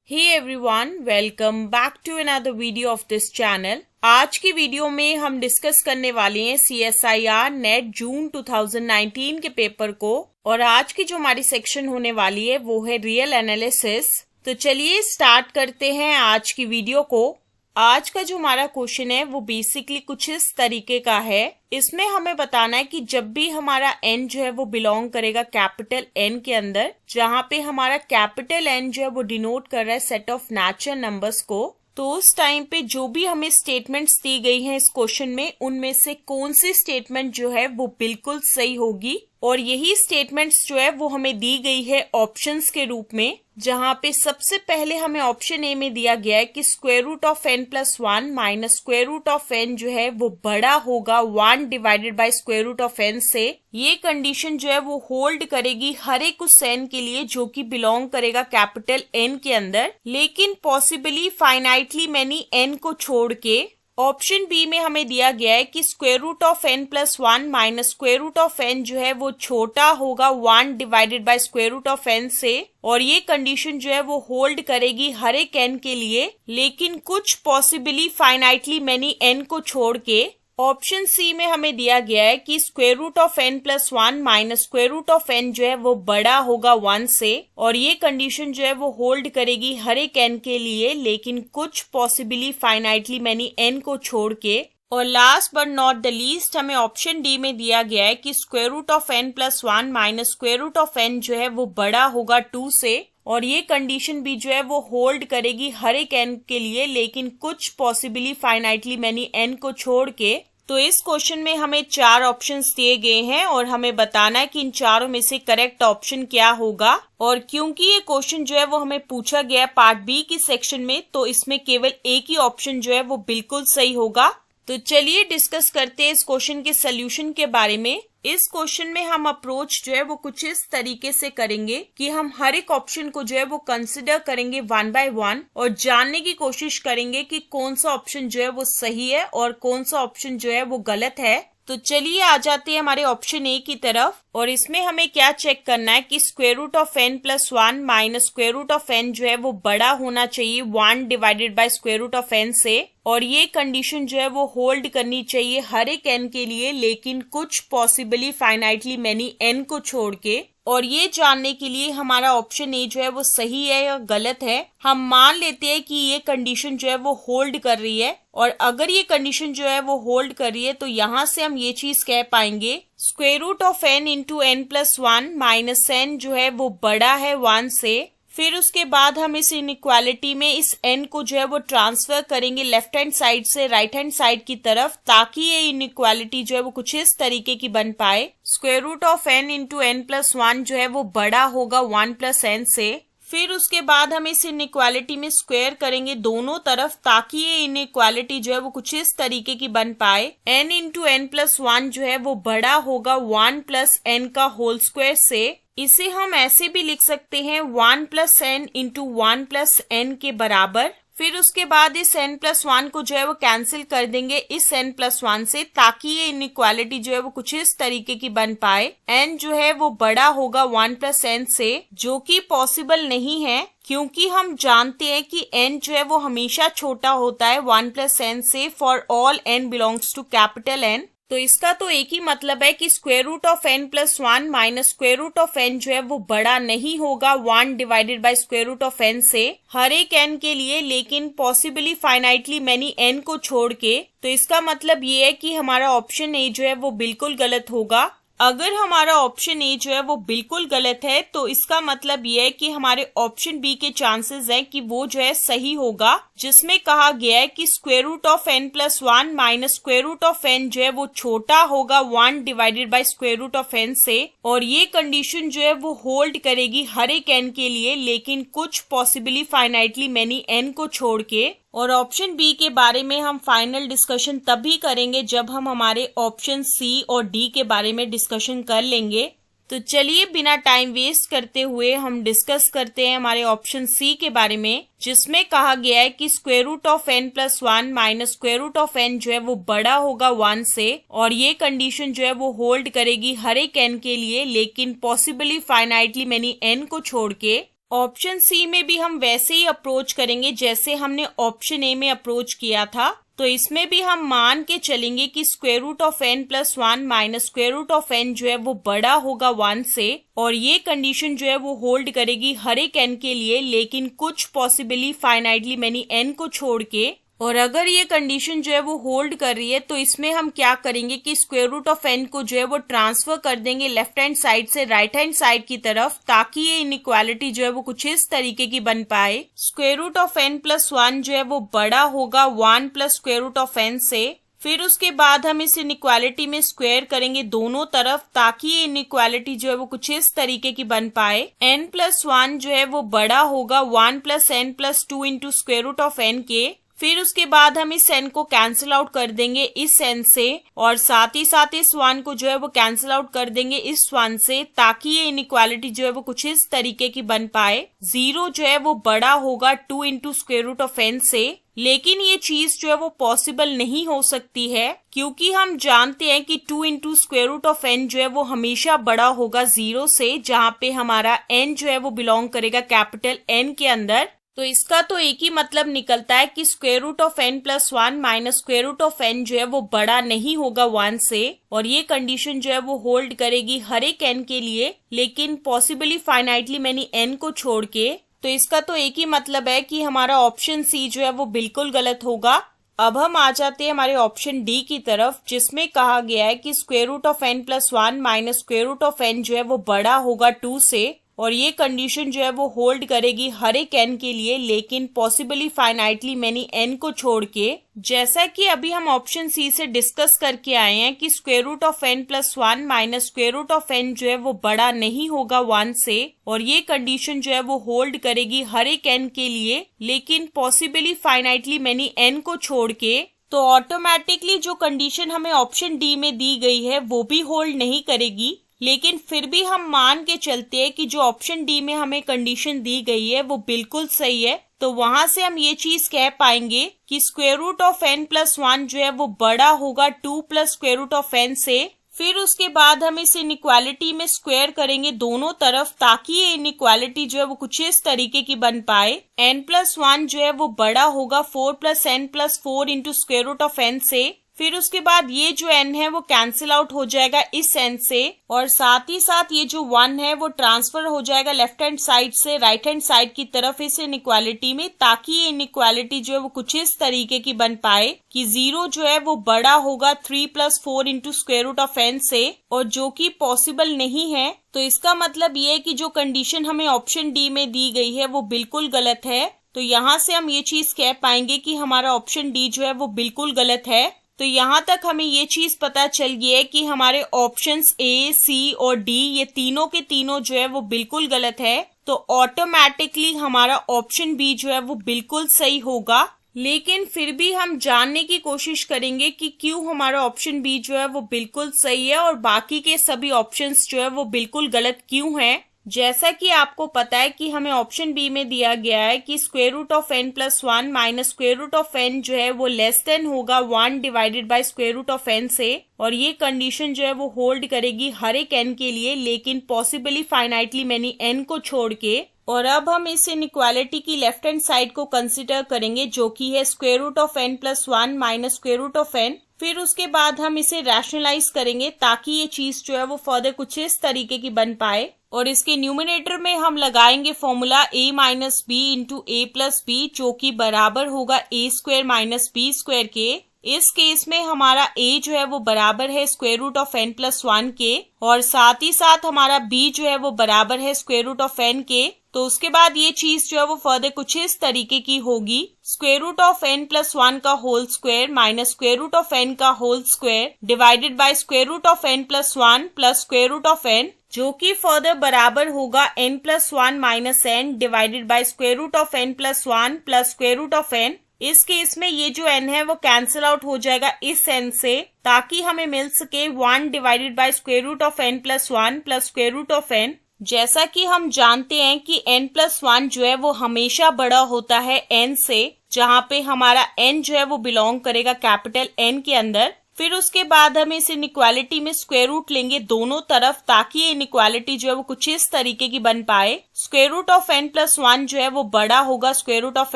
Hey everyone, welcome back to another video of this channel. आज की video में हम डिस्कस करने वाले हैं CSIR नेट जून 2019 के पेपर को और आज की जो हमारी सेक्शन होने वाली है वो है रियल एनालिसिस। तो चलिए स्टार्ट करते हैं आज की वीडियो को। आज का जो हमारा क्वेश्चन है वो बेसिकली कुछ इस तरीके का है। इसमें हमें बताना है कि जब भी हमारा n जो है वो बिलोंग करेगा कैपिटल N के अंदर, जहाँ पे हमारा कैपिटल N जो है वो डिनोट कर रहा है सेट ऑफ नेचुरल नंबर्स को, तो उस टाइम पे जो भी हमें स्टेटमेंट्स दी गई हैं इस क्वेश्चन में, उनमें से कौन सी स्टेटमेंट जो है वो बिल्कुल सही होगी। और यही स्टेटमेंट्स जो है वो हमें दी गई है ऑप्शंस के रूप में, जहाँ पे सबसे पहले हमें ऑप्शन ए में दिया गया है कि square root of n plus 1 minus square root of n जो है वो बड़ा होगा 1 divided by square root of n से। ये कंडीशन जो है वो होल्ड करेगी हर एक उस n के लिए जो कि बिलोंग करेगा कैपिटल N के अंदर, लेकिन पॉसिबली फाइनाइटली मैनी n को छोड़ के। ऑप्शन बी में हमें दिया गया है कि square root of n plus 1 minus square root of n जो है वो छोटा होगा 1 divided by square root of n से, और ये कंडीशन जो है वो होल्ड करेगी हर एक n के लिए, लेकिन कुछ पॉसिबली फाइनाइटली मैनी n को छोड़ के। ऑप्शन सी में हमें दिया गया है कि square root of n plus 1 minus square root of n जो है वो बड़ा होगा 1 से, और ये कंडीशन जो है वो होल्ड करेगी हर एक n के लिए, लेकिन कुछ पॉसिबली फाइनाइटली मैनी n को छोड़ के। और last but not the least हमें ऑप्शन डी में दिया गया है कि square root of n plus 1 minus square root of n जो है वो बड़ा होगा 2 से, और ये कंडीशन भी जो है वो होल्ड करेगी हर एक n के लिए, लेकिन कुछ पॉसिबली फाइनाइटली मैनी n को छोड़ के। तो इस क्वेश्चन में हमें 4 ऑप्शंस दिए गए हैं और हमें बताना है कि इन चारों में से करेक्ट ऑप्शन क्या होगा। और क्योंकि ये क्वेश्चन जो है वो हमें पूछा गया है पार्ट बी की सेक्शन में, तो इसमें केवल एक ही ऑप्शन जो है वो बिल्कुल सही होगा। तो चलिए डिस्कस करते हैं इस क्वेश्चन के सोल्यूशन के बारे में। इस क्वेश्चन में हम अप्रोच जो है वो कुछ इस तरीके से करेंगे कि हम हर एक ऑप्शन को जो है वो कंसिडर करेंगे 1 बाय 1 और जानने की कोशिश करेंगे कि कौन सा ऑप्शन जो है वो सही है और कौन सा ऑप्शन जो है वो गलत है। तो चलिए आ जाते हैं हमारे ऑप्शन ए की तरफ, और इसमें हमें क्या चेक करना है कि square root of n plus 1 minus square root of n जो है वो बड़ा होना चाहिए 1 divided by square root of n से, और ये कंडीशन जो है वो होल्ड करनी चाहिए हर एक n के लिए, लेकिन कुछ पॉसिबली फाइनाइटली मैनी n को छोड़ के। और ये जानने के लिए हमारा ऑप्शन ए जो है वो सही है या गलत है, हम मान लेते हैं कि ये कंडीशन जो है वो होल्ड कर रही है। और अगर ये कंडीशन जो है वो होल्ड कर रही है तो यहाँ से हम ये चीज कह पाएंगे square root of n into n plus 1 minus n जो है वो बड़ा है 1 से। फिर उसके बाद हम इस इनइक्वालिटी में इस n को जो है वो ट्रांसफर करेंगे लेफ्ट हैंड साइड से राइट हैंड साइड की तरफ, ताकि ये इनइक्वालिटी जो है वो कुछ इस तरीके की बन पाए। Square root of n into n plus 1 जो है वो बड़ा होगा 1 प्लस n से। फिर उसके बाद हम इस इनइक्वालिटी में स्क्वायर करेंगे दोनों तरफ, ताकि ये इनइक्वालिटी जो है वो कुछ इस तरीके की बन पाए। n इंटू n प्लस 1 जो है वो बड़ा होगा 1 प्लस n का होल स्क्वायर से। इसे हम ऐसे भी लिख सकते हैं 1 plus n into 1 plus n के बराबर। फिर उसके बाद इस n प्लस 1 को जो है वो कैंसिल कर देंगे इस n प्लस 1 से, ताकि ये इनइक्वालिटी जो है वो कुछ इस तरीके की बन पाए। n जो है वो बड़ा होगा 1 प्लस n से, जो कि पॉसिबल नहीं है, क्योंकि हम जानते हैं कि n जो है वो हमेशा छोटा होता है 1 प्लस n से for all n belongs to capital N। तो इसका तो एक ही मतलब है कि square root of n plus 1 minus square root of n जो है वो बड़ा नहीं होगा 1 divided by square root of n से हर एक n के लिए, लेकिन पॉसिबली फाइनाइटली मैनी n को छोड़ के। तो इसका मतलब ये है कि हमारा ऑप्शन ए जो है वो बिल्कुल गलत होगा। अगर हमारा ऑप्शन ए जो है वो बिल्कुल गलत है तो इसका मतलब ये है कि हमारे ऑप्शन बी के चांसेस हैं कि वो जो है सही होगा, जिसमें कहा गया है कि square root of n plus 1 minus square root of n जो है वो छोटा होगा 1 divided by square root of n से, और ये कंडीशन जो है वो होल्ड करेगी हर एक n के लिए, लेकिन कुछ पॉसिबली फाइनाइटली मैनी n को छोड़ के। और ऑप्शन बी के बारे में हम फाइनल डिस्कशन तभी करेंगे जब हम हमारे ऑप्शन सी और डी के बारे में डिस्कशन कर लेंगे। तो चलिए बिना टाइम वेस्ट करते हुए हम डिस्कस करते हैं हमारे ऑप्शन सी के बारे में, जिसमें कहा गया है कि square root of n plus 1 minus square root of n जो है वो बड़ा होगा 1 से, और ये कंडीशन जो है वो होल्ड करेगी हर एक n के लिए, लेकिन पॉसिबली फाइनाइटली मैनी n को छोड़ के। ऑप्शन सी में भी हम वैसे ही अप्रोच करेंगे जैसे हमने ऑप्शन ए में अप्रोच किया था। तो इसमें भी हम मान के चलेंगे कि square root of n plus 1 minus square root of n जो है वो बड़ा होगा 1 से, और ये कंडीशन जो है वो होल्ड करेगी हर एक n के लिए, लेकिन कुछ पॉसिबली फाइनाइटली मैनी n को छोड़ के। और अगर ये कंडीशन जो है वो होल्ड कर रही है तो इसमें हम क्या करेंगे कि स्क्वायर रूट ऑफ n को जो है वो ट्रांसफर कर देंगे लेफ्ट हैंड साइड से राइट हैंड साइड की तरफ, ताकि ये इनइक्वालिटी जो है वो कुछ इस तरीके की बन पाए। Square root of n plus 1 जो है वो बड़ा होगा 1 plus square root of n से। फिर उसके बाद हम इस इनइक्वालिटी में स्क्वायर करेंगे दोनों तरफ, ताकि ये इनइक्वालिटी जो है वो कुछ इस तरीके की बन पाए। n प्लस 1 जो है वो बड़ा होगा 1 plus n plus 2 into square root of n के। फिर उसके बाद हम इस n को कैंसिल आउट कर देंगे इस n से, और साथ ही साथ इस 1 को जो है वो कैंसिल आउट कर देंगे इस 1 से, ताकि ये इनइक्वालिटी जो है वो कुछ इस तरीके की बन पाए। 0 जो है वो बड़ा होगा 2 into square root of n से। लेकिन ये चीज जो है वो पॉसिबल नहीं हो सकती है, क्योंकि हम जानते हैं कि 2 into square root of n जो है वो हमेशा बड़ा होगा 0 से, जहाँ पे हमारा n जो है वो बिलोंग करेगा कैपिटल N के अंदर। तो इसका तो एक ही मतलब निकलता है कि square root of n plus 1 minus square root of n जो है वो बड़ा नहीं होगा 1 से, और ये कंडीशन जो है वो होल्ड करेगी हर एक n के लिए, लेकिन पॉसिबली फाइनाइटली मैनी n को छोड़ के। तो इसका तो एक ही मतलब है कि हमारा ऑप्शन सी जो है वो बिल्कुल गलत होगा। अब हम आ जाते हैं हमारे ऑप्शन डी की तरफ, जिसमें कहा गया है कि square root of n plus 1 minus square root of n जो है वो बड़ा होगा 2 से, और ये कंडीशन जो है वो होल्ड करेगी हर एक n के लिए, लेकिन पॉसिबली फाइनाइटली मैनी n को छोड़ के। जैसा कि अभी हम ऑप्शन सी से डिस्कस करके आए हैं कि square root of n plus 1 minus square root of n जो है वो बड़ा नहीं होगा 1 से, और ये कंडीशन जो है वो होल्ड करेगी हर एक n के लिए, लेकिन पॉसिबली फाइनाइटली मैनी n को छोड़ के। तो ऑटोमेटिकली जो कंडीशन हमें ऑप्शन डी में दी गई है वो भी होल्ड नहीं करेगी, लेकिन फिर भी हम मान के चलते हैं कि जो ऑप्शन डी में हमें कंडीशन दी गई है वो बिल्कुल सही है। तो वहां से हम ये चीज कह पाएंगे कि square root of n plus 1 जो है वो बड़ा होगा 2 plus square root of n से। फिर उसके बाद हम इस इनइक्वालिटी में स्क्वायर करेंगे दोनों तरफ, ताकि ये इनइक्वालिटी जो है वो कुछ इस तरीके की बन पाए। n प्लस 1 जो है वो बड़ा होगा 4 plus n plus 4 into square root of n से। फिर उसके बाद ये जो n है वो कैंसिल आउट हो जाएगा इस n से, और साथ ही साथ ये जो 1 है वो ट्रांसफर हो जाएगा लेफ्ट हैंड साइड से राइट हैंड साइड की तरफ इस इनइक्वालिटी में, ताकि ये इनइक्वालिटी जो है वो कुछ इस तरीके की बन पाए कि 0 जो है वो बड़ा होगा 3 plus 4 into square root of n से, और जो कि पॉसिबल नहीं है। तो इसका मतलब ये है कि जो कंडीशन हमें ऑप्शन डी में दी गई है वो बिल्कुल गलत है। तो यहाँ से हम ये चीज कह पाएंगे कि हमारा ऑप्शन डी जो है वो बिल्कुल गलत है। तो यहाँ तक हमें ये चीज पता चल गई है कि हमारे ऑप्शंस ए, सी और डी ये तीनों के तीनों जो है वो बिल्कुल गलत है। तो ऑटोमेटिकली हमारा ऑप्शन बी जो है वो बिल्कुल सही होगा। लेकिन फिर भी हम जानने की कोशिश करेंगे कि क्यों हमारा ऑप्शन बी जो है वो बिल्कुल सही है और बाकी के सभी ऑप्शंस जो है वो बिल्कुल गलत क्यों हैं। जैसा कि आपको पता है कि हमें ऑप्शन बी में दिया गया है कि square root of n plus 1 minus square root of n जो है वो लेस देन होगा 1 divided by square root of n से, और ये कंडीशन जो है वो होल्ड करेगी हर एक n के लिए, लेकिन पॉसिबली फाइनाइटली मैनी n को छोड़ के। और अब हम इस इनइक्वालिटी की लेफ्ट हैंड साइड को कंसिडर करेंगे, जो कि है square root of n plus 1 minus square root of n। फिर उसके बाद हम इसे रैशनलाइज करेंगे, ताकि ये चीज जो है वो फर्दर कुछ इस तरीके की बन पाए। और इसके न्यूमिनेटर में हम लगाएंगे formula a minus b into a plus b, जो कि बराबर होगा a square minus b square के। इस केस में हमारा a जो है वो बराबर है square root of n plus 1 के, और साथ ही साथ हमारा b जो है वो बराबर है स्क्वायर रूट ऑफ n के। तो उसके बाद ये चीज जो है वो फर्दर कुछ इस तरीके की होगी, square root of n plus 1 का whole square minus square root of n का whole square divided by square root of n plus 1 plus square root of n, जो कि फर्दर बराबर होगा n plus 1 minus n divided by square root of n plus 1 plus square root of n। इस case में ये जो n है वो कैंसिल आउट हो जाएगा इस n से, ताकि हमें मिल सके 1 divided by square root of n plus 1 plus square root of n। जैसा कि हम जानते हैं कि n प्लस 1 जो है वो हमेशा बड़ा होता है n से, जहाँ पे हमारा n जो है वो बिलोंग करेगा कैपिटल N के अंदर। फिर उसके बाद हम इस इनइक्वालिटी में स्क्वायर रूट लेंगे दोनों तरफ, ताकि ये इनइक्वालिटी जो है वो कुछ इस तरीके की बन पाए। Square root of n plus 1 जो है वो बड़ा होगा स्क्वायर रूट ऑफ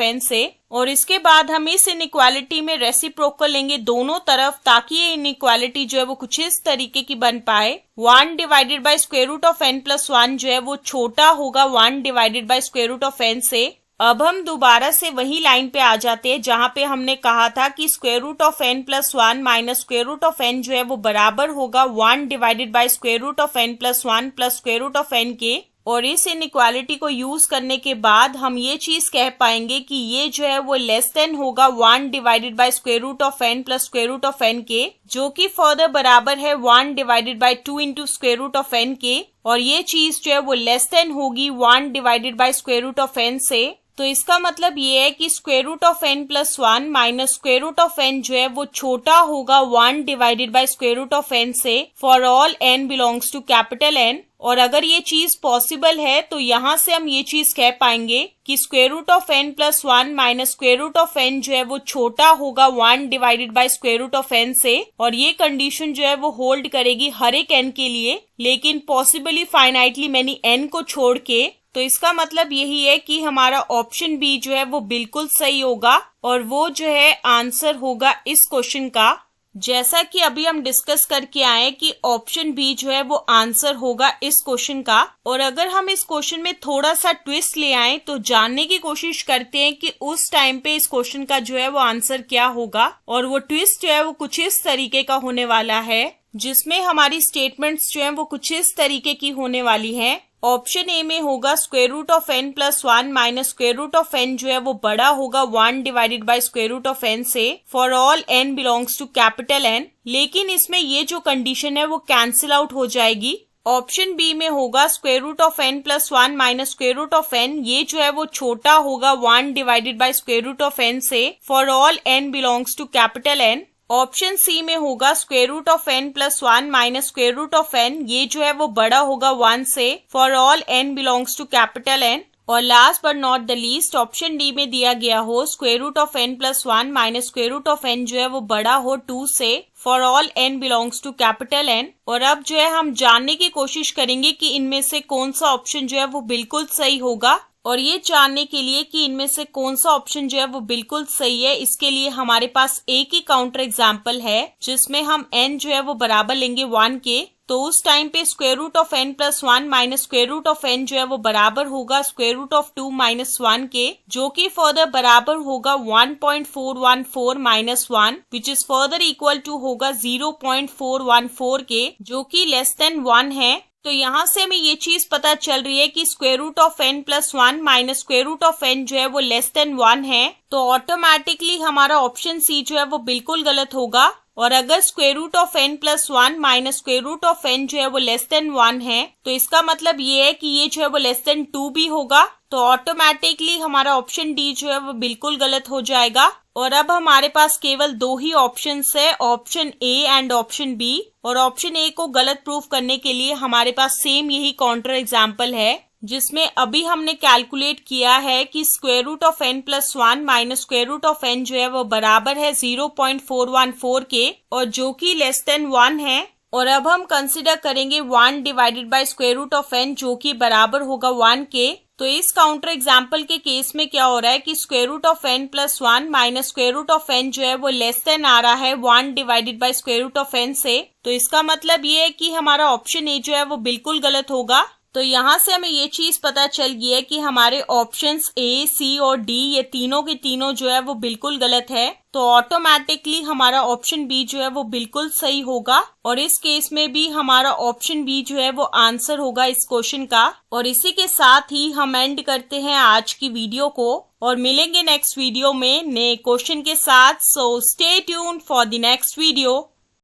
n से, और इसके बाद हम इस इनइक्वालिटी में रेसिप्रोकल लेंगे दोनों तरफ, ताकि ये इनइक्वालिटी जो है वो कुछ इस तरीके की बन पाए। 1 divided by square root of n plus 1 जो है वो छोटा होगा 1 divided by square root of n से। अब हम दोबारा से वही लाइन पे आ जाते हैं जहां पे हमने कहा था कि square root of n plus 1 minus square root of n जो है वो बराबर होगा 1 divided by square root of n plus 1 plus square root of n के। और इस इनइक्वालिटी को यूज करने के बाद हम ये चीज कह पाएंगे कि ये जो है वो लेस देन होगा 1 divided by square root of n plus square root of n के, जो कि फर्दर बराबर है 1 divided by 2 into square root of n के। और ये चीज जो है वो लेस देन होगी 1 divided by square root of n से। तो इसका मतलब ये है कि square root of n plus 1 minus square root of n जो है वो छोटा होगा 1 divided by square root of n से for all n belongs to capital N। और अगर ये चीज पॉसिबल है तो यहाँ से हम ये चीज कह पाएंगे कि square root of n plus 1 minus square root of n जो है वो छोटा होगा 1 divided by square root of n से। और ये कंडीशन जो है वो होल्ड करेगी हर एक n के लिए, लेकिन पॉसिबली फाइनाइटली मैनी n को छोड़ के। तो इसका मतलब यही है कि हमारा ऑप्शन बी जो है वो बिल्कुल सही होगा, और वो जो है आंसर होगा इस क्वेश्चन का। जैसा कि अभी हम डिस्कस करके आए कि ऑप्शन बी जो है वो आंसर होगा इस क्वेश्चन का। और अगर हम इस क्वेश्चन में थोड़ा सा ट्विस्ट ले आए तो जानने की कोशिश करते हैं कि उस टाइम पे इस क्वेश्चन का जो है वो आंसर क्या होगा। और वो ट्विस्ट जो है वो कुछ इस तरीके का होने वाला है, जिसमें हमारी स्टेटमेंट्स जो है वो कुछ इस तरीके की होने वाली है। ऑप्शन ए में होगा square root of n plus 1 minus square root of n जो है वो बड़ा होगा 1 divided by square root of n से for all n belongs to capital N। लेकिन इसमें ये जो कंडीशन है वो कैंसिल आउट हो जाएगी। ऑप्शन बी में होगा square root of n plus 1 minus square root of n, ये जो है वो छोटा होगा 1 divided by square root of n से for all n belongs to capital N। Option C में होगा square root of n plus 1 minus square root of n, ये जो है वो बड़ा होगा 1 से for all n belongs to capital N। और last but not the least option D में दिया गया हो square root of n plus 1 minus square root of n जो है वो बड़ा हो 2 से for all n belongs to capital N। और अब जो है हम जानने की कोशिश करेंगे कि इनमें से कौन सा ऑप्शन जो है वो बिल्कुल सही होगा। और ये जानने के लिए कि इनमें से कौन सा ऑप्शन जो है वो बिल्कुल सही है, इसके लिए हमारे पास एक ही काउंटर एग्जाम्पल है जिसमें हम n जो है वो बराबर लेंगे 1 के। तो उस टाइम पे square root of n plus 1 minus square root of n जो है वो बराबर होगा स्क्वायर रूट ऑफ 2 माइनस 1 के, जो कि फर्दर बराबर होगा 1.414 minus 1 which is further equal to होगा 0.414 के, जो कि लेस देन 1 है। तो यहाँ से हमें ये चीज पता चल रही है कि square root of n plus 1 minus square root of n जो है वो लेस देन 1 है। तो ऑटोमेटिकली हमारा ऑप्शन सी जो है वो बिल्कुल गलत होगा। और अगर square root of n plus 1 minus square root of n जो है वो लेस देन 1 है, तो इसका मतलब ये है कि ये जो है वो लेस देन 2 भी होगा। तो ऑटोमेटिकली हमारा ऑप्शन डी जो है वो बिल्कुल गलत हो जाएगा। और अब हमारे पास केवल दो ही ऑप्शंस है, option A and option B. और ऑप्शन ए को गलत प्रूफ करने के लिए हमारे पास सेम यही काउंटर एग्जाम्पल है, जिसमें अभी हमने कैलकुलेट किया है कि square root of n plus 1 minus square root of n जो है वो बराबर है 0.414 के, और जो कि लेस देन 1 है। और अब हम कंसिडर करेंगे 1 divided by square root of n जो कि बराबर होगा 1 के। तो इस काउंटर एग्जाम्पल के केस में क्या हो रहा है कि square root of n plus 1 minus square root of n जो है वो लेस देन आ रहा है 1 divided by square root of n से। तो इसका मतलब ये है कि हमारा ऑप्शन ए जो है वो बिल्कुल गलत होगा। तो यहाँ से हमें ये चीज पता चल गई है कि हमारे ऑप्शंस ए, सी और डी ये तीनों के तीनों जो है वो बिल्कुल गलत है। तो ऑटोमेटिकली हमारा ऑप्शन बी जो है वो बिल्कुल सही होगा। और इस केस में भी हमारा ऑप्शन बी जो है वो आंसर होगा इस क्वेश्चन का। और इसी के साथ ही हम एंड करते हैं आज की वीडियो को, और मिलेंगे नेक्स्ट वीडियो में नए क्वेश्चन के साथ। So stay tuned for the next video.